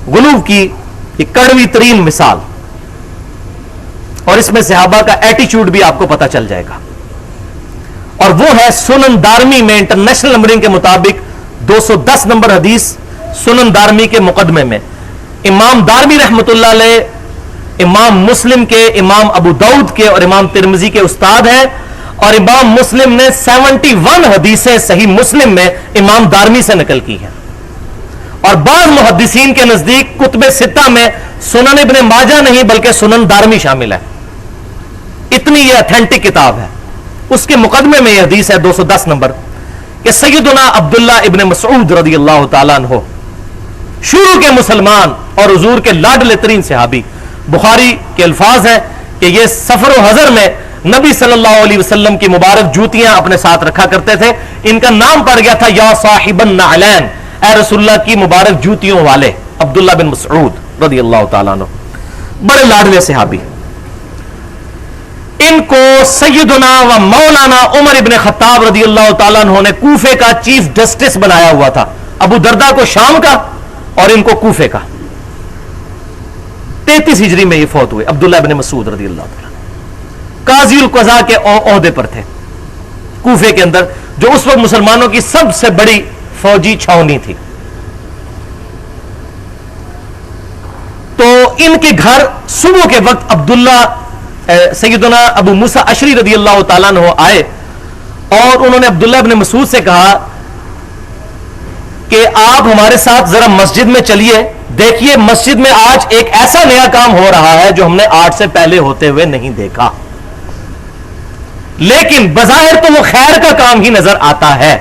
गुलूव की एक कड़वी तरीन मिसाल, और इसमें सहाबा का एटीट्यूड भी आपको पता चल जाएगा। और वो है सुनन दारमी में इंटरनेशनल नंबरिंग के मुताबिक 210 नंबर हदीस सुनन दारमी के मुकदमे में। इमाम दारमी रहमतुल्लाह अलैह इमाम मुस्लिम के, इमाम अबू दाऊद के और इमाम तिरमिजी के उस्ताद हैं, और इमाम मुस्लिम ने 71 हदीसें सही मुस्लिम में इमाम दारमी से नकल की हैं। और बाद मुहद्दिसीन के नजदीक कुतुब सित्ता में सुनन इब्ने माजा नहीं बल्कि सुनन दारमी शामिल है। इतनी ये ऑथेंटिक किताब है। उसके मुकदमे में यह हदीस है 210 नंबर कि सैयदुना अब्दुल्ला इब्ने मसऊद रदियल्लाहु ताला अन्हु शुरू के मुसलमान और हुजूर के लाडले तरीन सहाबी। बुखारी के अल्फाज हैं कि ये सफर हजर में नबी सल्लल्लाहु अलैहि वसल्लम की मुबारक जूतियां अपने साथ रखा करते थे। इनका नाम पड़ गया था या साहिबन नालैन, ए रसूलुल्लाह की मुबारक जूतियों वाले अब्दुल्ला बिन मसऊद रदियल्लाहु ताला अन्हु, बड़े लाडले सहाबी। इनको सैयदुना व मौलाना उमर इब्ने खत्ताब रदियल्लाहु ताला अन्हु ने कूफे का चीफ जस्टिस बनाया हुआ था। अबू दरदा को शाम का और इनको कूफे का। 33 हिजरी में ये फौत हुए अब्दुल्ला इब्ने मसूद रदियल्लाहु ताला। काज़ीउल क़ज़ा के ओहदे पर थे कूफे के अंदर, जो उस वक्त मुसलमानों की सबसे बड़ी फौजी छावनी थी। तो इनके घर सुबह के वक्त अब्दुल्ला सैयदुना अबू मूसा अशरी रदियल्लाहु ताला अन्हु आए और उन्होंने अब्दुल्ला इब्ने मसूद से कहा कि आप हमारे साथ जरा मस्जिद में चलिए, देखिए मस्जिद में आज एक ऐसा नया काम हो रहा है जो हमने 8 से पहले होते हुए नहीं देखा। लेकिन बज़ाहिर तो वो खैर का काम ही नजर आता है।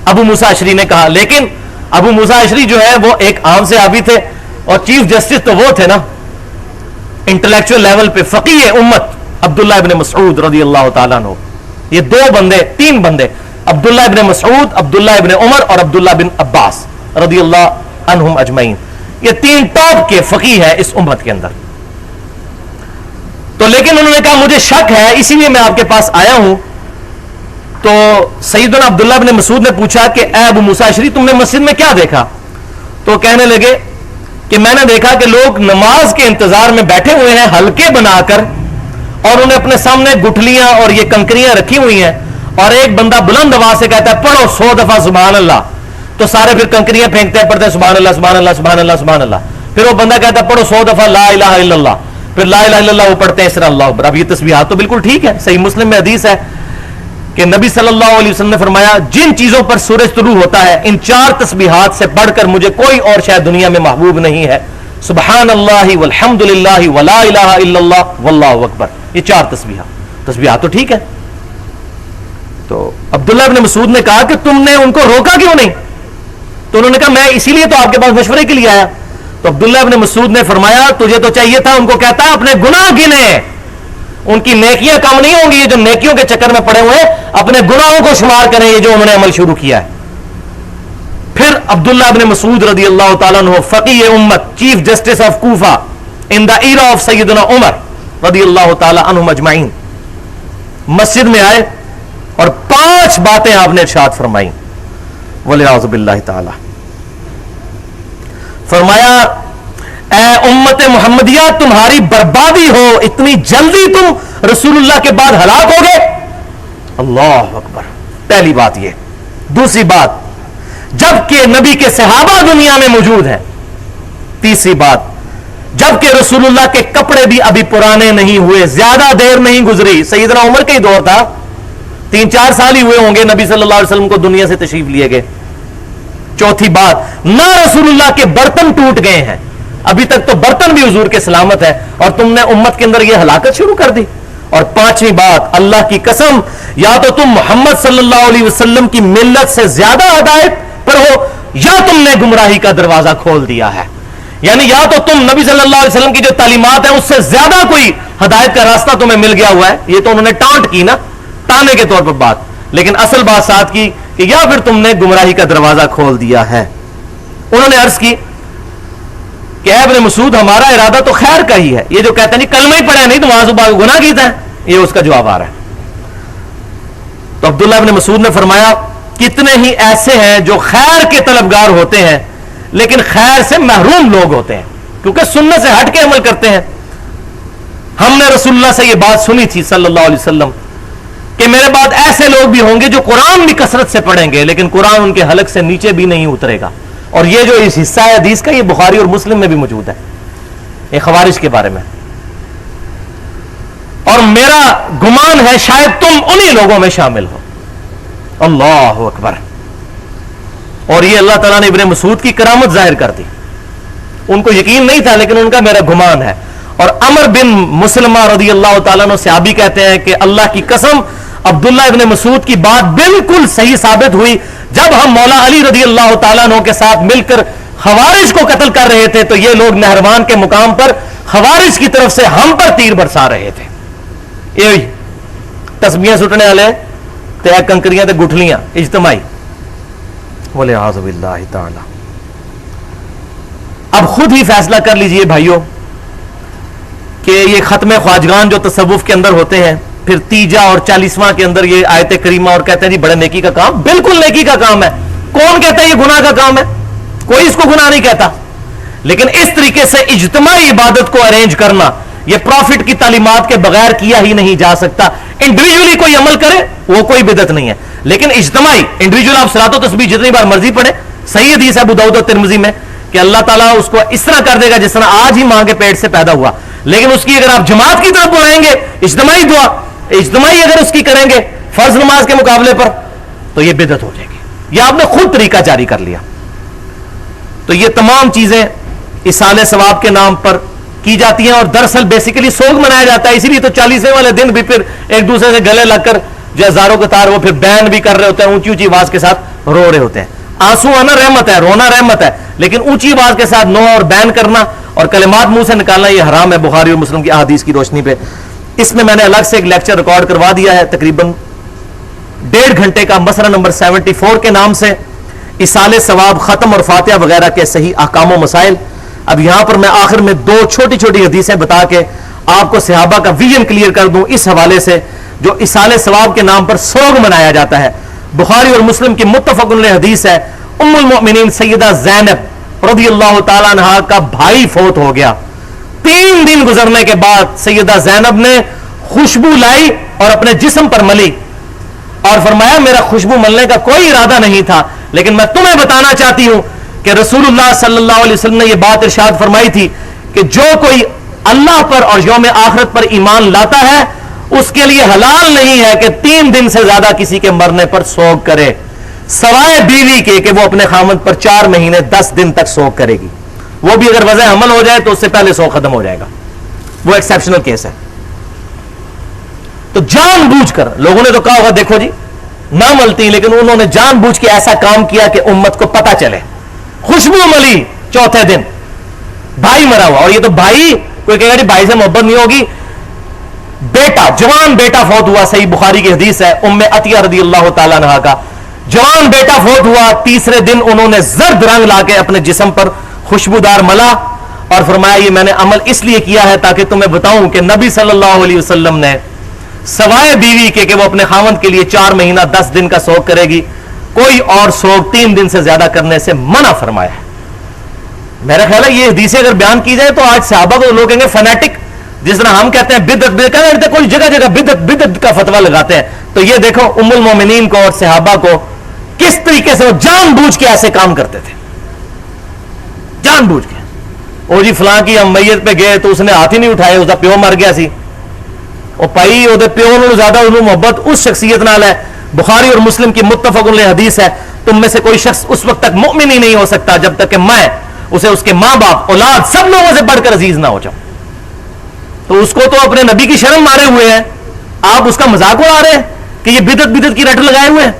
अबू मूसा अशरी ने कहा, लेकिन अबू मूसा अशरी जो है वो एक आम सहाबी थे और चीफ जस्टिस तो वो थे ना इंटेलेक्चुअल लेवल पे फकीह उम्मत अब्दुल्ला इब्ने मसऊद रदियल्लाहु ताला अन्हु। ये तीन बंदे अब्दुल्ला इब्ने मसऊद, अब्दुल्ला इब्ने उमर और अब्दुल्ला बिन अब्बास रदियल्लाहु अन्हुम अजमईन, ये 3 टॉप के फकीह है इस उम्मत के अंदर। तो लेकिन उन्होंने कहा मुझे शक है, इसीलिए मैं आपके पास आया हूं। तो सैयदना अब्दुल्ला इब्ने मसूद ने पूछा कि ए अबू मूसा अशरी, तुमने मस्जिद में क्या देखा? तो कहने लगे कि मैंने देखा कि लोग नमाज के इंतजार में बैठे हुए हैं हल्के बनाकर, और उन्हें अपने सामने गुठलियां और ये कंकरियां रखी हुई हैं, और एक बंदा बुलंद आवाज से कहता है पढ़ो 100 दफा सुभान अल्लाह। तो सारे फिर कंकरियां फेंकते हैं, पढ़ते हैं सुभान अल्लाह सुभान अल्लाह सुभान अल्लाह सुभान अल्लाह। फिर वो बंदा कहता है पढ़ो 100 दफा ला इलाहा इल्लल्लाह, फिर ला इलाहा इल्लल्लाह वो पढ़ते हैं इस तरह अल्लाह अकबर। अब ये तस्बीहात तो बिल्कुल ठीक है, सही मुस्लिम में हदीस है कि नबी सल्लल्लाहु अलैहि वसल्लम ने फरमाया जिन चीजों पर सूरज तुलू होता है इन 4 तस्बीहात से बढ़कर मुझे कोई और शायद दुनिया में महबूब नहीं है, सुबहान अल्लाह वल्हम्दुलिल्लाह वला इलाहा इल्लल्लाह वल्लाहु अकबर। ये 4 तस्बीहात तो ठीक है। तो अब्दुल्ला इब्ने मसूद ने कहा कि तुमने उनको रोका क्यों नहीं? तो उन्होंने कहा मैं इसीलिए तो आपके पास मशवरे के लिए आया। तो अब्दुल्ला इब्ने मसूद ने फरमाया तुझे तो चाहिए था, उनको कहता है अपने गुनाह गिने, उनकी नेकियां कम नहीं होंगी, ये जो नेकियों के चक्कर में पड़े हुए हैं अपने गुनाहों को शुमार करें, ये जो उन्होंने अमल शुरू किया है। फिर अब्दुल्ला इब्ने मसूद रदियल्लाहु ताला अन्हु फकीह उम्मत, chief justice of Kufa in the era of सैयदना उमर रदियल्लाहु ताला अन्हुम अजमईन, मस्जिद में आए और 5 बातें आपने इरशाद फरमाई। वलियाज़ु बिल्लाहि ताला। फरमाया ए उम्मत मुहम्मदिया तुम्हारी बर्बादी हो, इतनी जल्दी तुम रसूलुल्लाह के बाद हलाक हो गए। अल्लाह अकबर। पहली बात ये। दूसरी बात जबकि नबी के सहाबा दुनिया में मौजूद हैं। तीसरी बात जबकि रसूलुल्लाह के कपड़े भी अभी पुराने नहीं हुए, ज्यादा देर नहीं गुजरी, सैयदना उमर का ही दौर था, 3-4 साल ही हुए होंगे नबी सल्लल्लाहु अलैहि वसल्लम को दुनिया से तशरीफ लिए गए। चौथी बात ना रसूलुल्लाह के बर्तन टूट गए हैं, अभी तक तो बर्तन भी हुजूर के सलामत है, और तुमने उम्मत के अंदर यह हलाकत शुरू कर दी। और 5वीं बात अल्लाह की कसम, या तो तुम मोहम्मद सल्लल्लाहु अलैहि वसल्लम की मिल्लत से ज्यादा हिदायत पर हो, या तुमने गुमराही का दरवाजा खोल दिया है। यानी या तो तुम नबी सल्लल्लाहु अलैहि वसल्लम की जो तालीमात है उससे ज्यादा कोई हिदायत का रास्ता तुम्हें मिल गया हुआ है। ये तो उन्होंने टांट की ना, ताने के तौर पर बात, लेकिन असल बात साथ की कि या फिर तुमने गुमराही का दरवाजा खोल दिया है। उन्होंने अर्ज की कि इब्ने मसूद हमारा इरादा तो खैर का ही है, ये जो कहते हैं नहीं कलमा ही पढ़ा नहीं तो वहां से गुनाह कीता है, ये उसका जवाब आ रहा है। तो अब्दुल्ला इब्ने मसूद ने फरमाया कितने ही ऐसे हैं जो खैर के तलबगार होते हैं لیکن خیر سے محروم لوگ ہوتے ہیں کیونکہ سنت سے ہٹ کے عمل کرتے ہیں. ہم نے رسول اللہ سے یہ بات سنی تھی صلی اللہ علیہ وسلم کہ میرے بعد ایسے لوگ بھی ہوں گے جو قرآن بھی کثرت سے پڑھیں گے لیکن قرآن ان کے حلق سے نیچے بھی نہیں اترے گا. اور یہ جو اس حصہ ہے حدیث کا یہ بخاری اور مسلم میں بھی موجود ہے یہ خوارج کے بارے میں. اور میرا گمان ہے شاید تم انہی لوگوں میں شامل ہو. اللہ اکبر. اور یہ اللہ تعالیٰ نے ابن مسعود کی کرامت ظاہر کر دی. ان کو یقین نہیں تھا لیکن ان کا میرا گمان ہے. اور عمر بن مسلمہ رضی اللہ تعالیٰ عنہ صحابی کہتے ہیں کہ اللہ کی قسم عبداللہ ابن مسعود کی بات بالکل صحیح ثابت ہوئی. جب ہم مولا علی رضی اللہ تعالیٰ عنہ کے ساتھ مل کر خوارج کو قتل کر رہے تھے تو یہ لوگ نہروان کے مقام پر خوارج کی طرف سے ہم پر تیر برسا رہے تھے. یہ تسبیحاں سٹنے والے تے کنکریاں تے گٹھلیاں اجتماعی بولے اعوذ باللہ تعالی. اب خود ہی فیصلہ کر لیجئے بھائیوں کہ یہ ختم خواجگان جو تصوف کے اندر ہوتے ہیں پھر تیجا اور 40واں کے اندر یہ آیت کریمہ اور کہتے ہیں جی بڑے نیکی کا کام. بالکل نیکی کا کام ہے. کون کہتا ہے یہ گناہ کا کام ہے؟ کوئی اس کو گناہ نہیں کہتا. لیکن اس طریقے سے اجتماعی عبادت کو ارینج کرنا یہ پروفٹ کی تعلیمات کے بغیر کیا ہی نہیں جا سکتا. انڈیویجولی کوئی عمل کرے وہ کوئی بدعت نہیں ہے لیکن اجتماعی انڈیویجول آپ صلاۃ و تسبیح جتنی بار مرضی پڑھیں. صحیح حدیث ہے ابو داؤد اور ترمذی میں کہ اللہ تعالیٰ اس کو اس طرح کر دے گا جس طرح آج ہی ماں کے پیٹ سے پیدا ہوا. لیکن اس کی اگر آپ جماعت کی طرف بلائیں گے اجتماعی دعا اجتماعی اگر اس کی کریں گے فرض نماز کے مقابلے پر تو یہ بدعت ہو جائے گی. یہ آپ نے خود طریقہ جاری کر لیا. تو یہ تمام چیزیں ایصال ثواب کے نام پر کی جاتی ہیں اور دراصل بیسیکلی سوگ منایا جاتا ہے. اسی لیے تو 40ویں والے دن بھی پھر ایک دوسرے سے گلے لگ کر جو ہزاروں کے تار وہ پھر بین بھی کر رہے ہوتے ہیں اونچی اونچی آواز کے ساتھ رو رہے ہوتے ہیں. آنسو آنا رحمت ہے رونا رحمت ہے لیکن اونچی آواز کے ساتھ نو اور بین کرنا اور کلمات منہ سے نکالنا یہ حرام ہے بخاری اور مسلم کی احادیث کی روشنی پہ. اس میں نے الگ سے ایک لیکچر ریکارڈ کروا دیا ہے تقریباً 1.5 گھنٹے کا مسئلہ نمبر 74 کے نام سے ایصال ثواب ختم اور فاتحہ وغیرہ کے صحیح احکام و مسائل. اب یہاں پر میں آخر میں 2 چھوٹی چھوٹی حدیثیں بتا کے آپ کو صحابہ کا ویژن کلیئر کر دوں اس حوالے سے جو ایصال ثواب کے نام پر سوگ منایا جاتا ہے. بخاری اور مسلم کی متفق علیہ حدیث ہے. ام المؤمنین سیدہ زینب رضی اللہ تعالیٰ عنہا کا بھائی فوت ہو گیا. 3 دن گزرنے کے بعد سیدہ زینب نے خوشبو لائی اور اپنے جسم پر ملی اور فرمایا میرا خوشبو ملنے کا کوئی ارادہ نہیں تھا لیکن میں تمہیں بتانا چاہتی ہوں کہ رسول اللہ صلی اللہ علیہ وسلم نے یہ بات ارشاد فرمائی تھی کہ جو کوئی اللہ پر اور یوم آخرت پر ایمان لاتا ہے اس کے لیے حلال نہیں ہے کہ 3 دن سے زیادہ کسی کے مرنے پر سوگ کرے سوائے بیوی کے کہ وہ اپنے خامند پر 4 مہینے 10 دن تک سوگ کرے گی. وہ بھی اگر وضع حمل ہو جائے تو اس سے پہلے سوگ ختم ہو جائے گا. وہ ایکسیپشنل کیس ہے. تو جان بوجھ کر لوگوں نے تو کہا ہوگا دیکھو جی نہ ملتی لیکن انہوں نے جان بوجھ کے ایسا کام کیا کہ امت کو پتہ چلے. خوشبو ملی 4تھے دن بھائی مرا ہوا. اور یہ تو بھائی کوئی کہے گا جی بھائی سے محبت نہیں ہوگی. بیٹا جوان بیٹا فوت ہوا. صحیح بخاری کی حدیث ہے ام عطیہ رضی اللہ تعالیٰ عنہا کا جوان بیٹا فوت ہوا. 3رے دن انہوں نے زرد رنگ لا کے اپنے جسم پر خوشبودار ملا اور فرمایا یہ میں نے عمل اس لیے کیا ہے تاکہ تمہیں بتاؤں کہ نبی صلی اللہ علیہ وسلم نے سوائے بیوی کے کہ وہ اپنے خاوند کے لیے 4 مہینہ 10 دن کا سوگ کرے گی کوئی اور سوگ 3 دن سے زیادہ کرنے سے منع فرمایا ہے. میرا خیال ہے یہ حدیثیں اگر بیان کی جائے تو آج صحابہ کو لوگ کہیں گے فنیٹک جس طرح ہم کہتے ہیں بدعت کوئی جگہ جگہ بدعت کا فتویٰ لگاتے ہیں. تو یہ دیکھو ام المومنین کو اور صحابہ کو کس طریقے سے وہ جان بوجھ کے ایسے کام کرتے تھے. جان بوجھ کے وہ جی فلاں کی ہم میت پہ گئے تو اس نے ہاتھ ہی نہیں اٹھائے اس کا پیو مر گیا سی وہ پائی وہ پیو نوں زیادہ انہوں محبت اس شخصیت نال ہے. بخاری اور مسلم کی متفق علیہ حدیث ہے تم میں سے کوئی شخص اس وقت تک مؤمن ہی نہیں ہو سکتا جب تک کہ میں اسے اس کے ماں باپ اولاد سب لوگوں سے بڑھ کر عزیز نہ ہو جاؤں. تو اس کو تو اپنے نبی کی شرم مارے ہوئے ہیں آپ اس کا مذاق اڑا رہے ہیں کہ یہ بدعت کی رٹ لگائے ہوئے ہیں.